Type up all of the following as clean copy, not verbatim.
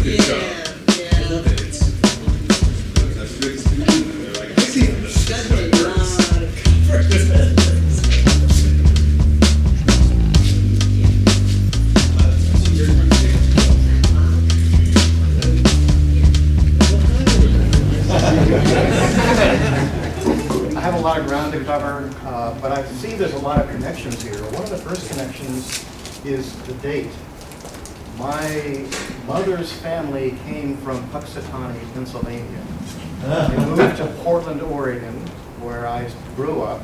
good job. I love it. That's a good institution. And they're like, I see it. That's how it works. I have a lot of ground to cover, but I see there's a lot of connections here. One of the first connections is the date. My mother's family came from Tucson, Pennsylvania. They moved to Portland, Oregon, where I grew up.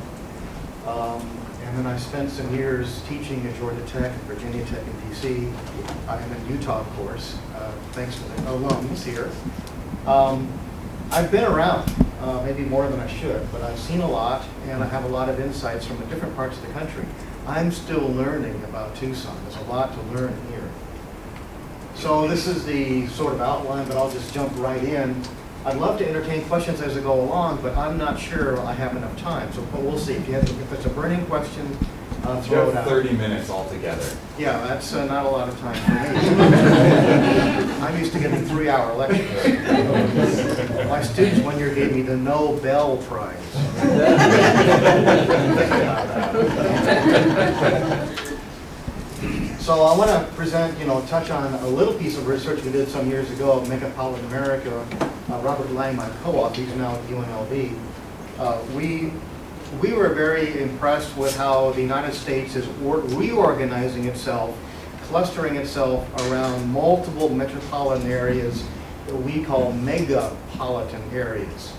And then I spent some years teaching at Georgia Tech, Virginia Tech, and DC. I'm in Utah, of course, thanks to the alums here. I've been around, maybe more than I should, but I've seen a lot, and I have a lot of insights from the different parts of the country. I'm still learning about Tucson. There's a lot to learn here. So this is the sort of outline, but I'll just jump right in. I'd love to entertain questions as I go along, but I'm not sure I have enough time. So but we'll see. If it's a burning question, throw it out. 30 minutes altogether. Yeah, that's not a lot of time for me. I'm used to getting 3-hour lectures. My students one year gave me the Nobel Prize. So I want to present, touch on a little piece of research we did some years ago of Metropolitan America. Robert Lang, my co-author, he's now at UNLV. We were very impressed with how the United States is reorganizing itself, clustering itself around multiple metropolitan areas that we call megapolitan areas.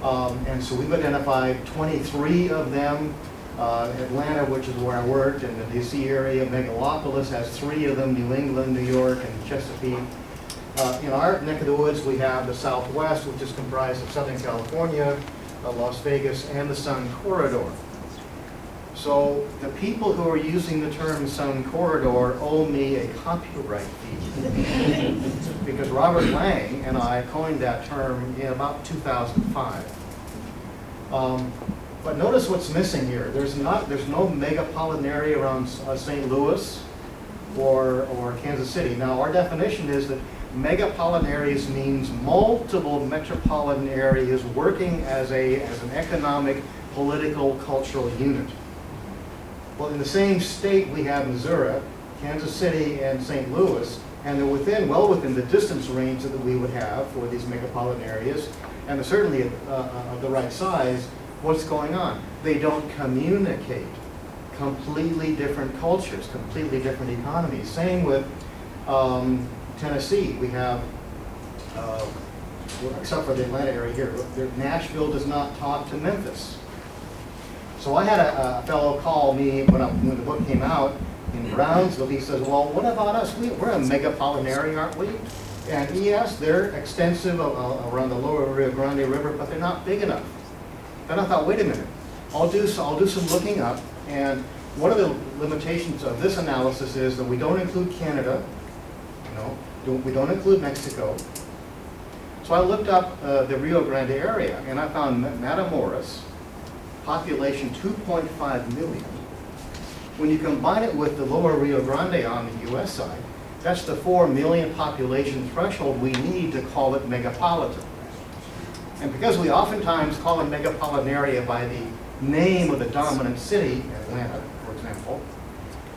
And so we've identified 23 of them. Atlanta, which is where I worked, and the DC area. Megalopolis has 3 of them, New England, New York, and Chesapeake. In our neck of the woods, we have the Southwest, which is comprised of Southern California, Las Vegas, and the Sun Corridor. So the people who are using the term Sun Corridor owe me a copyright fee because Robert Lang and I coined that term in about 2005. But notice what's missing here. There's no megapolitan area around St. Louis or Kansas City. Now our definition is that megapolitan areas means multiple metropolitan areas working as an economic, political, cultural unit. Well, in the same state we have Missouri, Kansas City, and St. Louis, and they're well within the distance range that we would have for these megapolitan areas, and they're certainly of the right size. What's going on? They don't communicate. Completely different cultures, completely different economies. Same with Tennessee. We have, except for the Atlanta area here, Nashville does not talk to Memphis. So I had a fellow call me when the book came out in Brownsville. He says, well, what about us? We're a megapolitan area, aren't we? And yes, they're extensive around the lower Rio Grande River, but they're not big enough. Then I thought, wait a minute, I'll do some looking up, and one of the limitations of this analysis is that we don't include Canada, we don't include Mexico. So I looked up the Rio Grande area, and I found Matamoros, population 2.5 million. When you combine it with the lower Rio Grande on the US side, that's the 4 million population threshold we need to call it megapolitan. And because we oftentimes call a megapolitan area by the name of the dominant city, Atlanta, for example,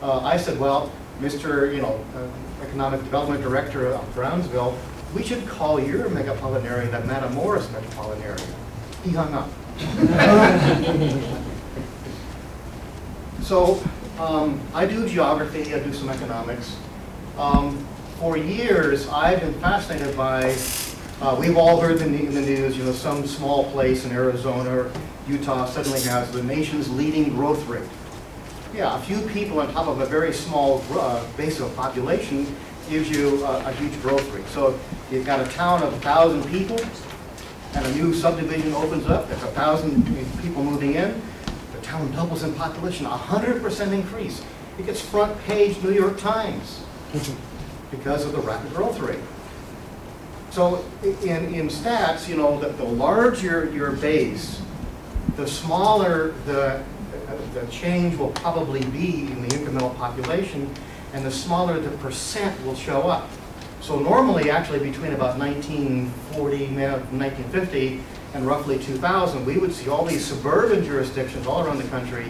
I said, well, Mr. Economic Development Director of Brownsville, we should call your megapolitan area the Matamoros metropolitan area. He hung up. So I do geography, I do some economics. For years, I've been fascinated by we've all heard in the news, some small place in Arizona or Utah suddenly has the nation's leading growth rate. Yeah, a few people on top of a very small base of population gives you a huge growth rate. So you've got a town of 1,000 people, and a new subdivision opens up, there's 1,000 people moving in, the town doubles in population, 100% increase. It gets front page New York Times because of the rapid growth rate. So in stats, the larger your base, the smaller the change will probably be in the incremental population, and the smaller the percent will show up. So normally, actually, between about 1940, 1950, and roughly 2000, we would see all these suburban jurisdictions all around the country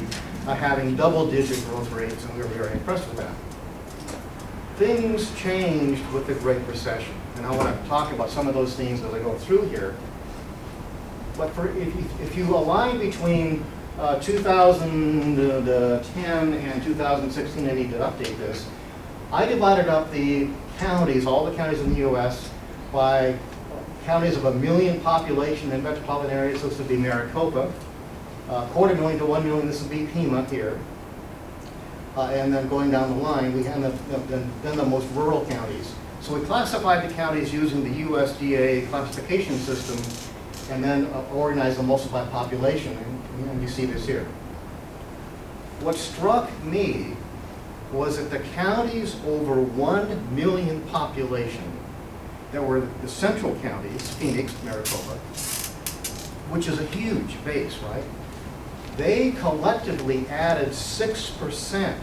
having double-digit growth rates, and we were very impressed with that. Things changed with the Great Recession, and I want to talk about some of those things as I go through here. But if you align between 2010 and 2016, I need to update this. I divided up the counties, all the counties in the U.S., by counties of 1 million population in metropolitan areas. So this would be Maricopa. 250,000 to 1 million, this would be Pima here. And then going down the line, we have then the most rural counties. So we classified the counties using the USDA classification system, and then organized them mostly by population. And you see this here. What struck me was that the counties over 1 million population, that were the central counties, Phoenix, Maricopa, which is a huge base, right? They collectively added 6%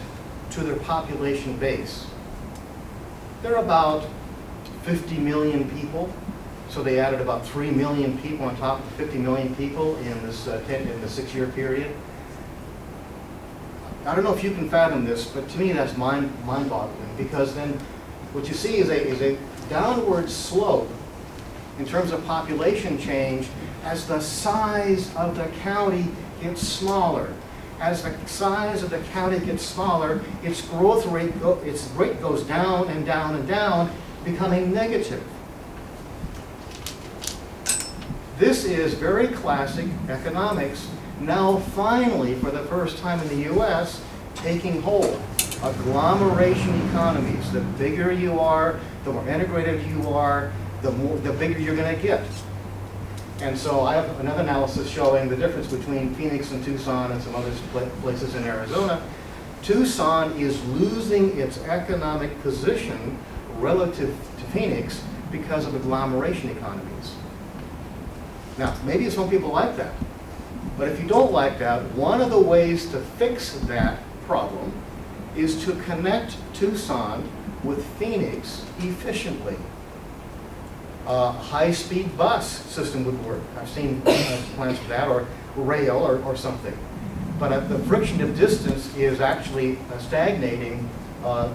to their population base. They're about 50 million people, so they added about 3 million people on top of 50 million people in this in the 6-year period. I don't know if you can fathom this, but to me that's mind-boggling, because then what you see is a downward slope in terms of population change as the size of the county gets smaller. As the size of the county gets smaller, its growth rate, its rate goes down and down and down, becoming negative. This is very classic economics, now finally, for the first time in the U.S., taking hold. Agglomeration economies. The bigger you are, the more integrated you are, the bigger you're going to get. And so I have another analysis showing the difference between Phoenix and Tucson and some other places in Arizona. Tucson is losing its economic position relative to Phoenix because of agglomeration economies. Now, maybe some people like that. But if you don't like that, one of the ways to fix that problem is to connect Tucson with Phoenix efficiently. A high-speed bus system would work. I've seen plans for that, or rail or something. But the friction of distance is actually stagnating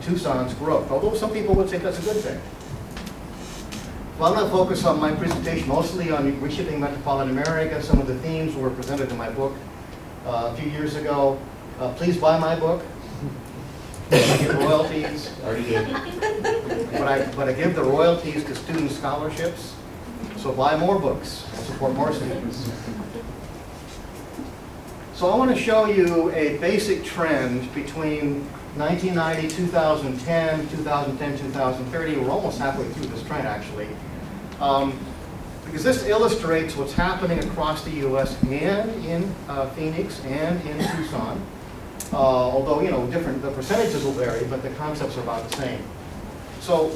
Tucson's growth, although some people would say that's a good thing. Well, I'm going to focus on my presentation mostly on Reshaping Metropolitan America. Some of the themes were presented in my book a few years ago. Please buy my book. I give royalties. Already did. But I give the royalties to student scholarships. So buy more books and support more students. So I want to show you a basic trend between 1990, 2010, 2010, 2030. We're almost halfway through this trend, actually. Because this illustrates what's happening across the U.S. and in Phoenix and in Tucson. Although, the percentages will vary, but the concepts are about the same. So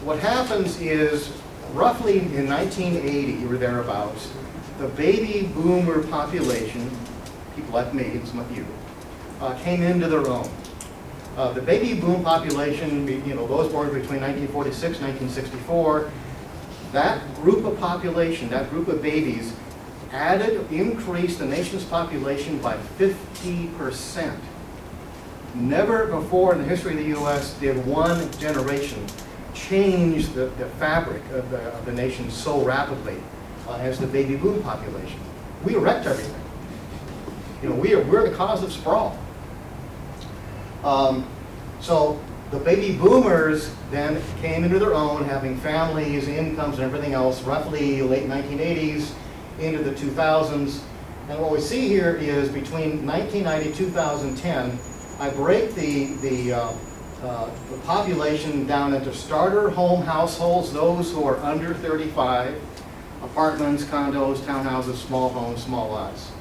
what happens is, roughly in 1980 or thereabouts, the baby boomer population, people like me and some of you, came into their own. The baby boom population, those born between 1946 and 1964, that group of population, that group of babies, increased the nation's population by 50%. Never before in the history of the U.S. did one generation change the fabric of the nation so rapidly as the baby boom population. We wrecked everything. We're the cause of sprawl. So the baby boomers then came into their own, having families, incomes, and everything else, roughly late 1980s into the 2000s. And what we see here is between 1990 and 2010, I break the population down into starter home households, those who are under 35, apartments, condos, townhouses, small homes, small lots.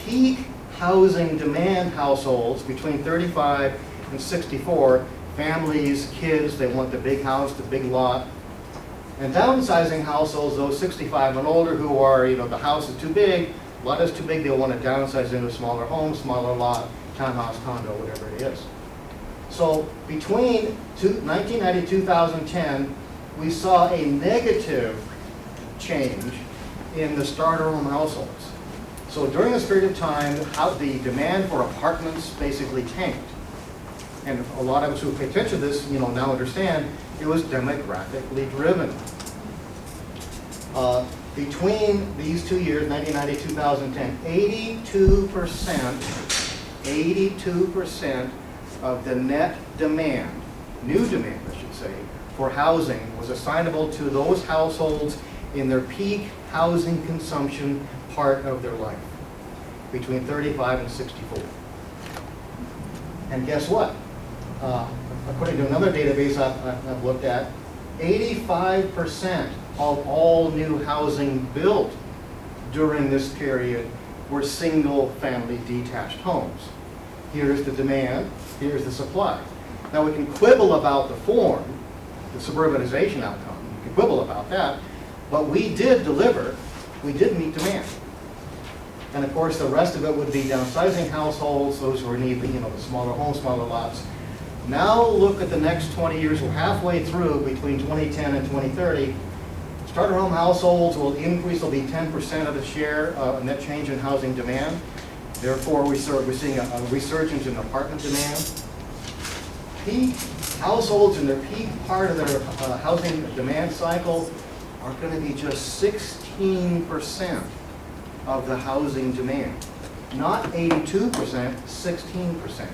Peak housing demand households between 35 and 64, families, kids, they want the big house, the big lot. And downsizing households, those 65 and older who are, the house is too big, lot is too big, they'll want to downsize into a smaller home, smaller lot, townhouse, condo, whatever it is. So between 1990 and 2010, we saw a negative change in the starter home households. So during this period of time, the demand for apartments basically tanked. And a lot of us who pay attention to this, now understand it was demographically driven. Between these 2 years, 1990, 2010, 82% of the net demand, new demand I should say, for housing was assignable to those households in their peak housing consumption part of their life, between 35 and 64. And guess what? According to another database I've looked at, 85% of all new housing built during this period were single-family detached homes. Here's the demand, here's the supply. Now we can quibble about the form, the suburbanization outcome, we can quibble about that, but we did deliver, we did meet demand. And of course the rest of it would be downsizing households, those who are needing, the smaller homes, smaller lots. Now look at the next 20 years, we're halfway through between 2010 and 2030. Starter home households will increase, will be 10% of the share net change in housing demand. Therefore, we're seeing a resurgence in apartment demand. Peak households in their peak part of their housing demand cycle are going to be just 16% of the housing demand. Not 82%, 16%.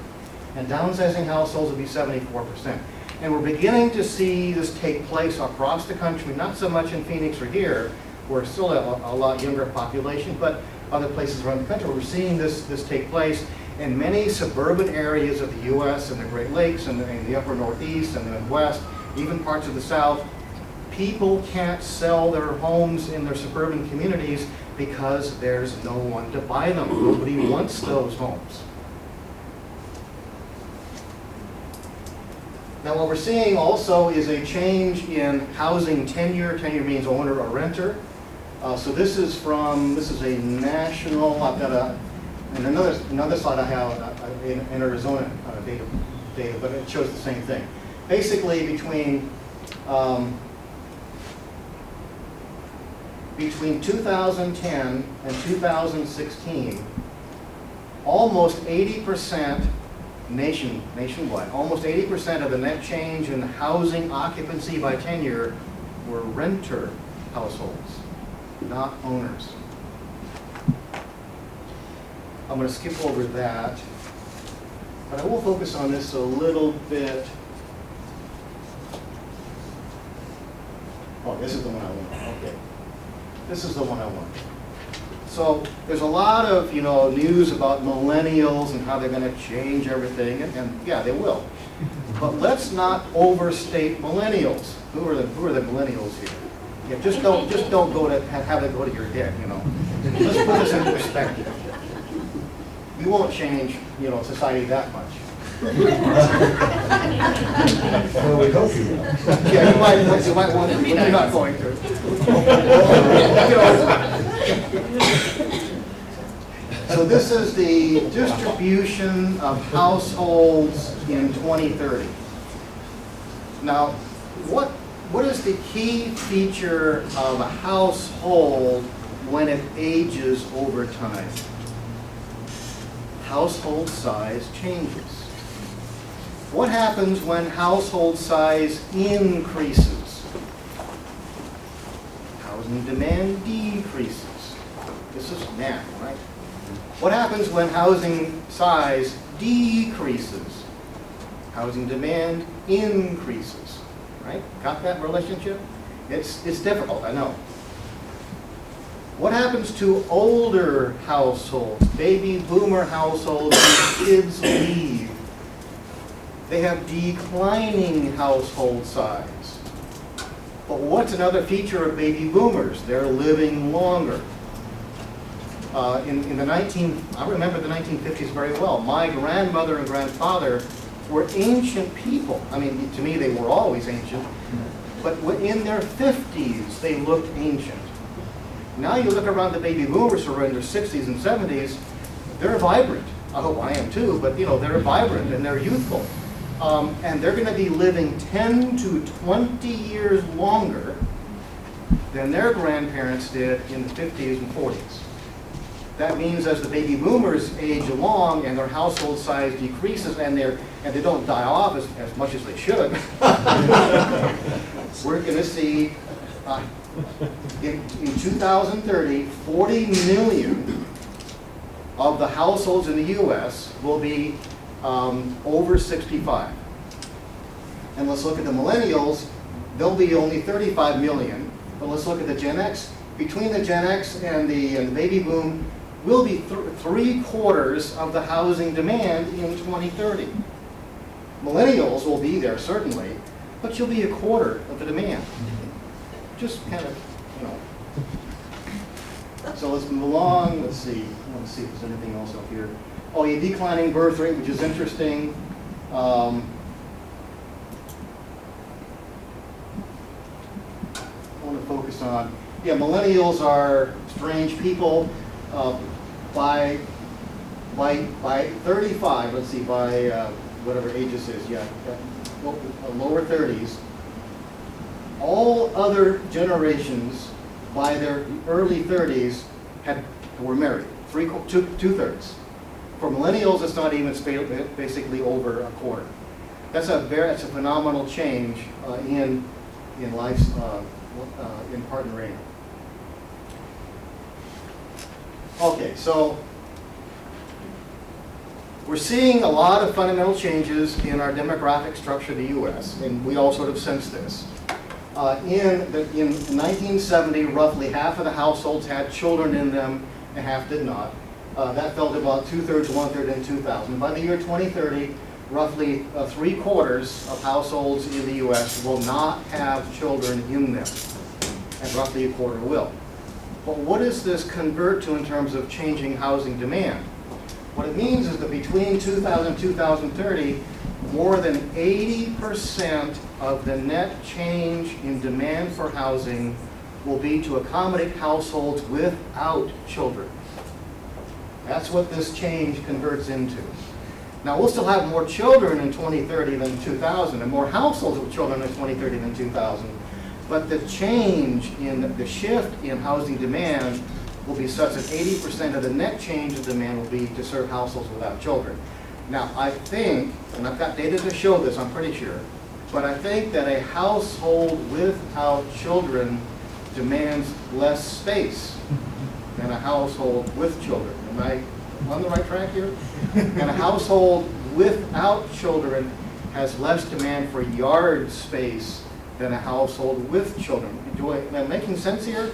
And downsizing households will be 74%. And we're beginning to see this take place across the country, not so much in Phoenix or here, we're still a lot younger population, but other places around the country. We're seeing this take place in many suburban areas of the U.S. and the Great Lakes and the upper Northeast and the Midwest, even parts of the South. People can't sell their homes in their suburban communities because there's no one to buy them. Nobody wants those homes. Now what we're seeing also is a change in housing tenure. Tenure means owner or renter. So this is a national, I've got another slide I have in Arizona data, but it shows the same thing. Basically between 2010 and 2016, almost 80% nationwide, almost 80% of the net change in housing occupancy by tenure were renter households, not owners. I'm going to skip over that, but I will focus on this a little bit. Oh, this is the one I want. Okay. This is the one I want. So there's a lot of news about millennials and how they're going to change everything, and yeah, they will. But let's not overstate millennials. Who are the millennials here? Yeah, just don't go to have it go to your head. Let's put this in perspective. We won't change society that much. Well, we hope you will. Yeah, you might want to, but you're not going to. So this is the distribution of households in 2030. Now, what is the key feature of a household when it ages over time? Household size changes. What happens when household size increases? Housing demand decreases. This is math, right? What happens when housing size decreases? Housing demand increases, right? Got that relationship? It's difficult, I know. What happens to older households, baby boomer households whose kids leave? They have declining household size. But what's another feature of baby boomers? They're living longer. I remember the 1950s very well. My grandmother and grandfather were ancient people. I mean, to me, they were always ancient. But in their 50s, they looked ancient. Now you look around the baby boomers who are in their 60s and 70s, they're vibrant. I hope I am too, but they're vibrant and they're youthful. And they're going to be living 10 to 20 years longer than their grandparents did in the 50s and 40s. That means as the baby boomers age along and their household size decreases and they don't die off as much as they should, we're going to see in 2030, 40 million of the households in the U.S. will be over 65. And let's look at the millennials. They'll be only 35 million. But let's look at the Gen X. Between the Gen X and the baby boom, will be 3/4 of the housing demand in 2030. Millennials will be there certainly, but you'll be 1/4 of the demand. Just kind of, you know. So let's move along. Let's see if there's anything else up here. Oh, yeah, declining birth rate, which is interesting. I want to focus on, yeah, millennials are strange people. By 35, let's see, by whatever age this is, yeah, lower 30s, all other generations by their early 30s were married, two-thirds. For millennials, it's not even basically over 1/4. That's a phenomenal change in life's in partnering. Okay, so we're seeing a lot of fundamental changes in our demographic structure of the U.S., and we all sort of sense this. In 1970, roughly half of the households had children in them, and half did not. That fell to about 2/3, 1/3 in 2000. By the year 2030, roughly 3/4 of households in the U.S. will not have children in them, and roughly 1/4 will. But what does this convert to in terms of changing housing demand? What it means is that between 2000 and 2030, more than 80% of the net change in demand for housing will be to accommodate households without children. That's what this change converts into. Now, we'll still have more children in 2030 than 2000, and more households with children in 2030 than 2000. But the change in the shift in housing demand will be such that 80% of the net change in demand will be to serve households without children. Now, I think, and I've got data to show this, I'm pretty sure, but I think that a household without children demands less space than a household with children. Am I on the right track here? And a household without children has less demand for yard space than a household with children. Am I making sense here?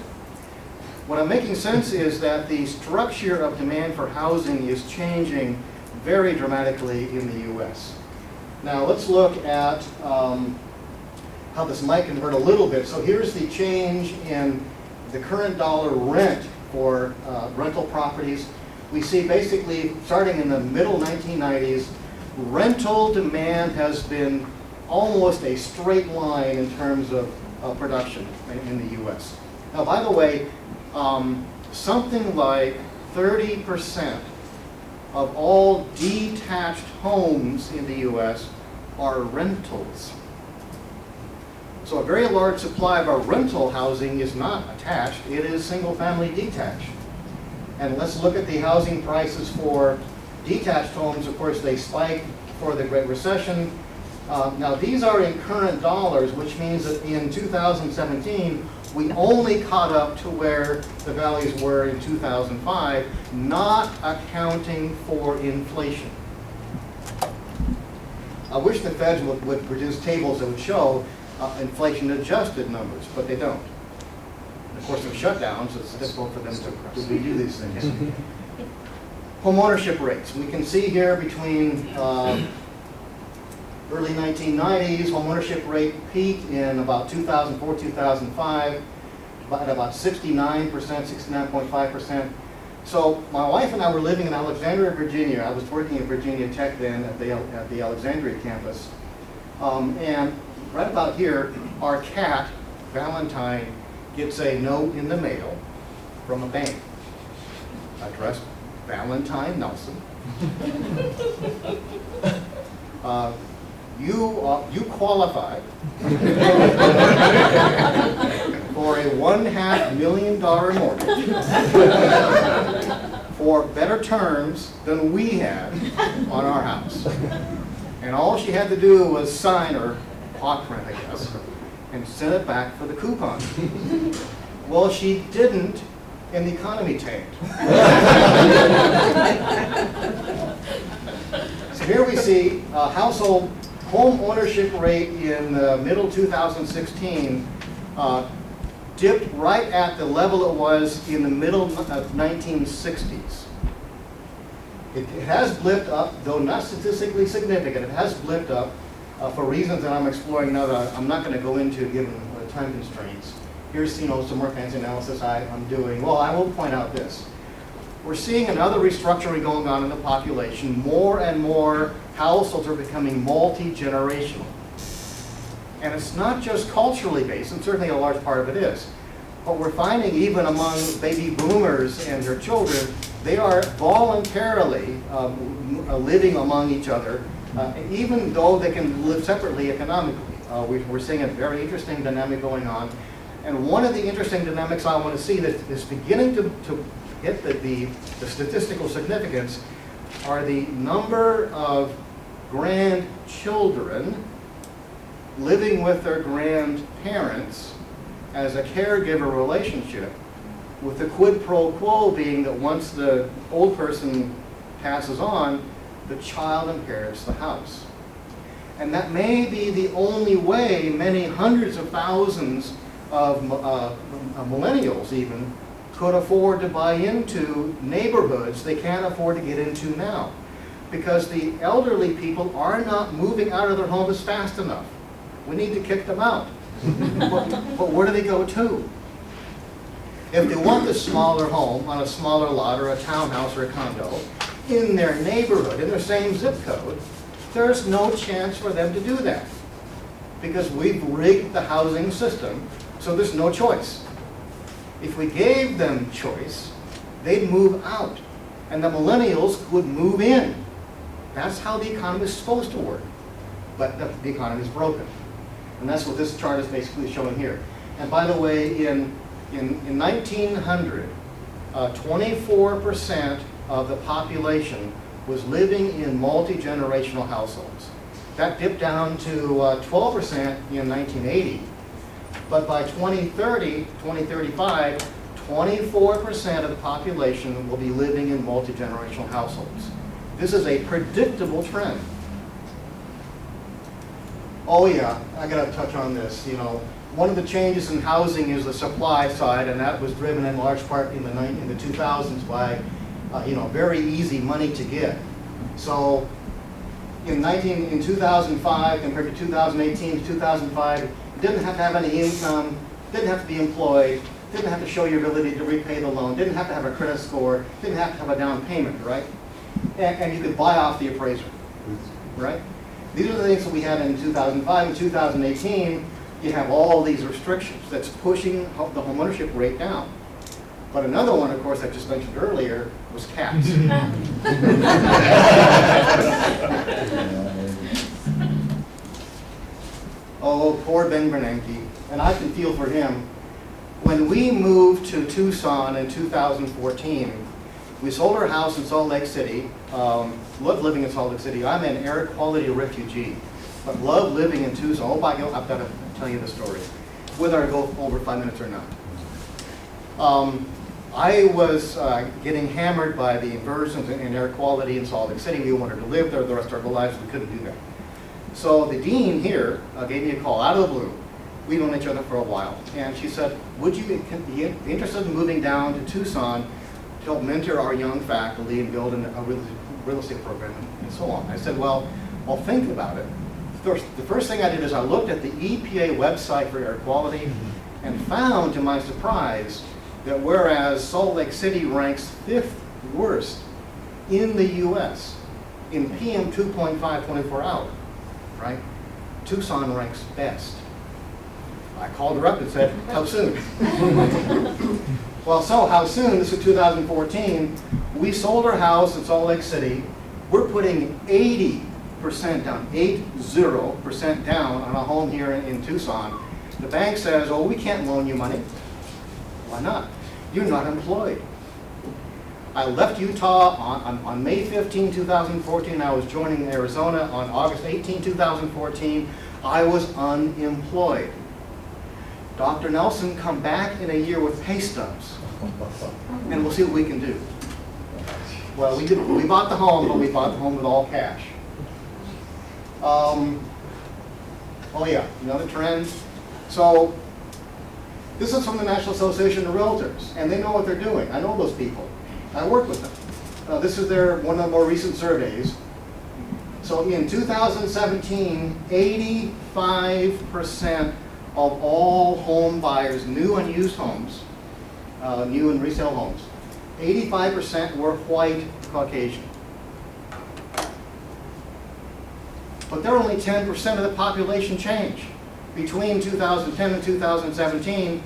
What I'm making sense is that the structure of demand for housing is changing very dramatically in the U.S. Now let's look at how this might convert a little bit. So here's the change in the current dollar rent for rental properties. We see basically starting in the middle 1990s, rental demand has been almost a straight line in terms of production in the U.S. Now, by the way, something like 30% of all detached homes in the U.S. are rentals. So a very large supply of our rental housing is not attached, it is single-family detached. And let's look at the housing prices for detached homes. Of course, they spiked before the Great Recession. Now, these are in current dollars, which means that in 2017, we only caught up to where the values were in 2005, not accounting for inflation. I wish the Feds would produce tables that would show inflation-adjusted numbers, but they don't. And of course, with shutdowns, it's difficult for them to redo these things. Home ownership rates. We can see here between early 1990s, home ownership rate peaked in about 2004, 2005, at about 69%, 69.5%. So my wife and I were living in Alexandria, Virginia. I was working at Virginia Tech then at the Alexandria campus. And right about here, our cat, Valentine, gets a note in the mail from a bank addressed Valentine Nelson. you qualify for a $1.5 million mortgage for better terms than we had on our house. And all she had to do was sign, or paw print, I guess, and send it back for the coupon. Well, she didn't, and the economy tanked. So here we see household home ownership rate in the middle 2016 dipped right at the level it was in the middle of 1960s. It has blipped up, though not statistically significant. It has blipped up for reasons that I'm exploring now that I'm not going to go into given time constraints. Here's some more fancy analysis I'm doing. Well, I will point out this. We're seeing another restructuring going on in the population. More and more households are becoming multi-generational. And it's not just culturally based, and certainly a large part of it is. But we're finding even among baby boomers and their children, they are voluntarily living among each other, even though they can live separately economically. We're seeing a very interesting dynamic going on. And one of the interesting dynamics I want to see that is beginning to hit the statistical significance are the number of grandchildren living with their grandparents as a caregiver relationship, with the quid pro quo being that once the old person passes on, the child inherits the house. And that may be the only way many hundreds of thousands of millennials even could afford to buy into neighborhoods they can't afford to get into now. Because the elderly people are not moving out of their homes fast enough. We need to kick them out. But where do they go to? If they want a smaller home on a smaller lot or a townhouse or a condo in their neighborhood, in their same zip code, there's no chance for them to do that. Because we've rigged the housing system, so there's no choice. If we gave them choice, they'd move out, and the millennials would move in. That's how the economy is supposed to work. But the economy is broken. And that's what this chart is basically showing here. And by the way, in 1900, 24% of the population was living in multi-generational households. That dipped down to 12% in 1980. But by 2030, 2035, 24% of the population will be living in multi-generational households. This is a predictable trend. Oh yeah, I got to touch on this. One of the changes in housing is the supply side, and that was driven in large part in the 2000s by, very easy money to get. So, in 2005 compared to 2018 to 2005, you didn't have to have any income, didn't have to be employed, didn't have to show your ability to repay the loan, didn't have to have a credit score, didn't have to have a down payment, right? And you could buy off the appraiser, right? These are the things that we had in 2005 and 2018. You have all these restrictions that's pushing the home ownership rate down. But another one, of course, I just mentioned earlier, was cats. Oh, poor Ben Bernanke, and I can feel for him. When we moved to Tucson in 2014, we sold our house in Salt Lake City. Loved living in Salt Lake City. I'm an air quality refugee, but love living in Tucson. Oh, I've got to tell you the story, whether I go over 5 minutes or not. I was getting hammered by the inversions in air quality in Salt Lake City. We wanted to live there the rest of our lives. We couldn't do that. So the dean here gave me a call out of the blue. We'd known each other for a while. And she said, would you be interested in moving down to Tucson to help mentor our young faculty and build a real estate program and so on? I said, well, I'll think about it. The first thing I did is I looked at the EPA website for air quality and found, to my surprise, that whereas Salt Lake City ranks 5th worst in the US in PM 2.5 24 hour, right? Tucson ranks best. I called her up and said, how soon? Well, so how soon? This is 2014. We sold our house in Salt Lake City. We're putting 80 down, 80% down on a home here in Tucson, the bank says, oh, we can't loan you money. Why not? You're not employed. I left Utah on May 15, 2014. I was joining Arizona on August 18, 2014. I was unemployed. Dr. Nelson, come back in a year with pay stubs, and we'll see what we can do. Well, we bought the home, but we bought the home with all cash. Oh yeah, another trend. So this is from the National Association of Realtors, and they know what they're doing. I know those people. I work with them. This is one of the more recent surveys. So in 2017, 85% of all home buyers, new and used homes, new and resale homes, 85% were white Caucasian. But they're only 10% of the population change. Between 2010 and 2017,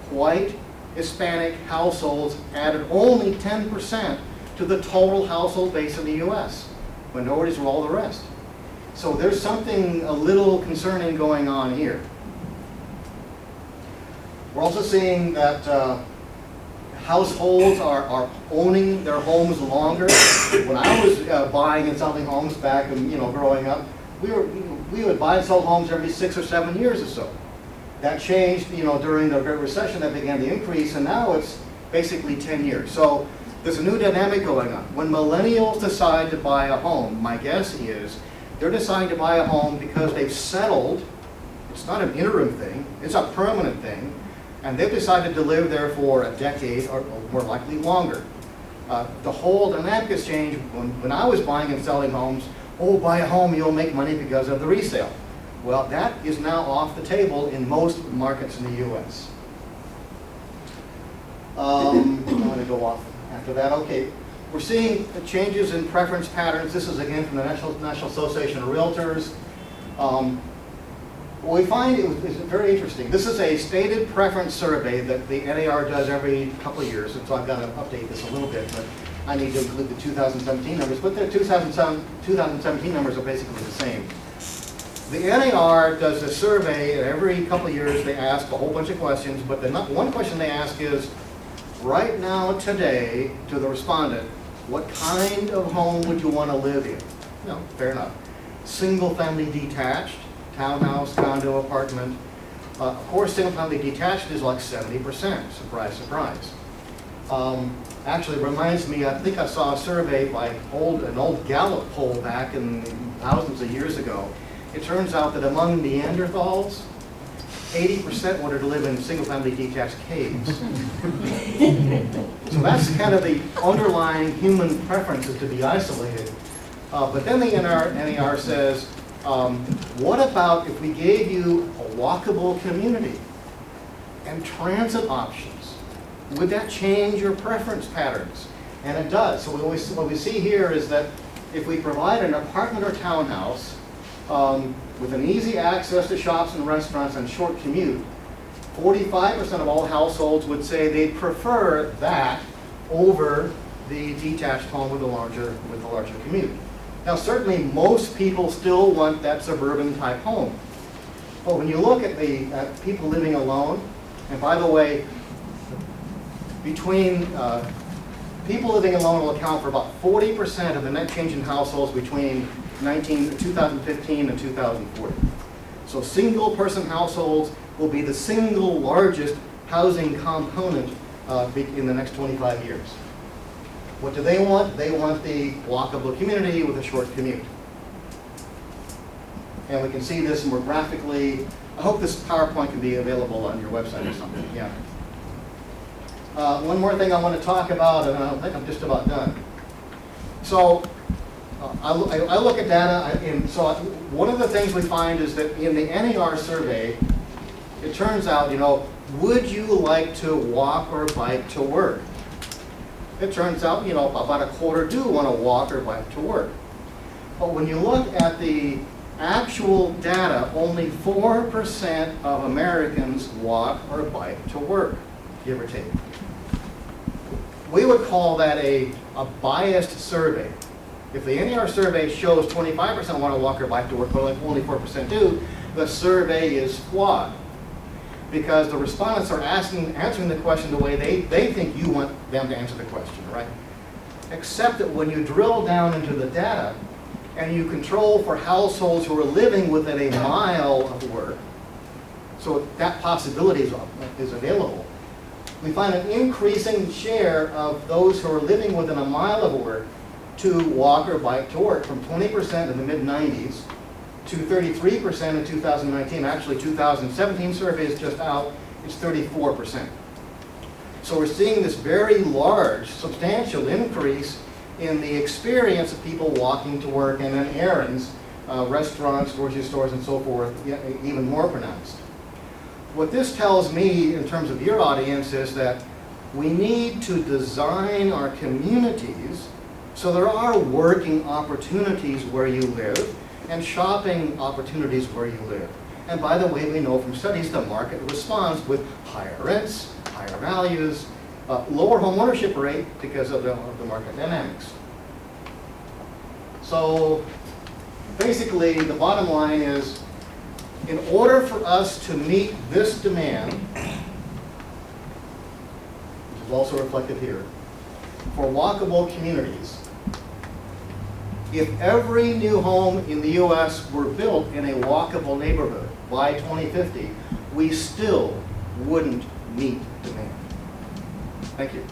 white Hispanic households added only 10% to the total household base in the US. Minorities were all the rest. So there's something a little concerning going on here. We're also seeing that households are owning their homes longer. When I was buying and selling homes back and growing up, we would buy and sell homes every 6 or 7 years or so. That changed, during the Great Recession. That began to increase, and now it's basically 10 years. So there's a new dynamic going on. When millennials decide to buy a home, my guess is they're deciding to buy a home because they've settled. It's not an interim thing, it's a permanent thing, and they've decided to live there for a decade or more likely longer. The whole dynamic has changed. When I was buying and selling homes, oh, buy a home, you'll make money because of the resale. Well, that is now off the table in most markets in the U.S. I'm going to go off after that. Okay, we're seeing the changes in preference patterns. This is again from the National Association of Realtors. What we find is very interesting. This is a stated preference survey that the NAR does every couple of years, and so I've got to update this a little bit, but I need to include the 2017 numbers, but the 2017 numbers are basically the same. The NAR does a survey, and every couple of years they ask a whole bunch of questions, but the one question they ask is, right now, today, to the respondent, what kind of home would you want to live in? No, fair enough. Single family detached, townhouse, condo, apartment. Of course, single family detached is like 70%, surprise, surprise. Actually, it reminds me, I think I saw a survey by an old Gallup poll back in thousands of years ago. It turns out that among Neanderthals, 80% wanted to live in single-family detached caves. So that's kind of the underlying human preference, is to be isolated. But then the NAR says, what about if we gave you a walkable community and transit options? Would that change your preference patterns? And it does. So what we see here is that if we provide an apartment or townhouse with an easy access to shops and restaurants and short commute, 45% of all households would say they'd prefer that over the detached home with a larger commute. Now, certainly most people still want that suburban type home. But when you look at people living alone, and by the way, between people living alone will account for about 40% of the net change in households between 2015 and 2040. So single person households will be the single largest housing component in the next 25 years. What do they want? They want the walkable community with a short commute. And we can see this more graphically. I hope this PowerPoint can be available on your website or something. Yeah. One more thing I want to talk about, and I think I'm just about done. So I look at data, and so one of the things we find is that in the NAR survey, it turns out, would you like to walk or bike to work? It turns out, about a quarter do want to walk or bike to work. But when you look at the actual data, only 4% of Americans walk or bike to work, give or take. We would call that a biased survey. If the NER survey shows 25% want to walk or bike to work, but only 4% do, the survey is flawed. Because the respondents are answering the question the way they think you want them to answer the question, right? Except that when you drill down into the data and you control for households who are living within a mile of work, so that possibility is available, we find an increasing share of those who are living within a mile of work to walk or bike to work, from 20% in the mid-90s to 33% in 2019. Actually, 2017 survey is just out, it's 34%. So we're seeing this very large, substantial increase in the experience of people walking to work, and then errands, restaurants, grocery stores, and so forth, even more pronounced. What this tells me in terms of your audience is that we need to design our communities so there are working opportunities where you live and shopping opportunities where you live. And by the way, we know from studies the market responds with higher rents, higher values, lower home ownership rate because of the market dynamics. So basically, the bottom line is, in order for us to meet this demand, which is also reflected here, for walkable communities, if every new home in the US were built in a walkable neighborhood by 2050, we still wouldn't meet demand. Thank you.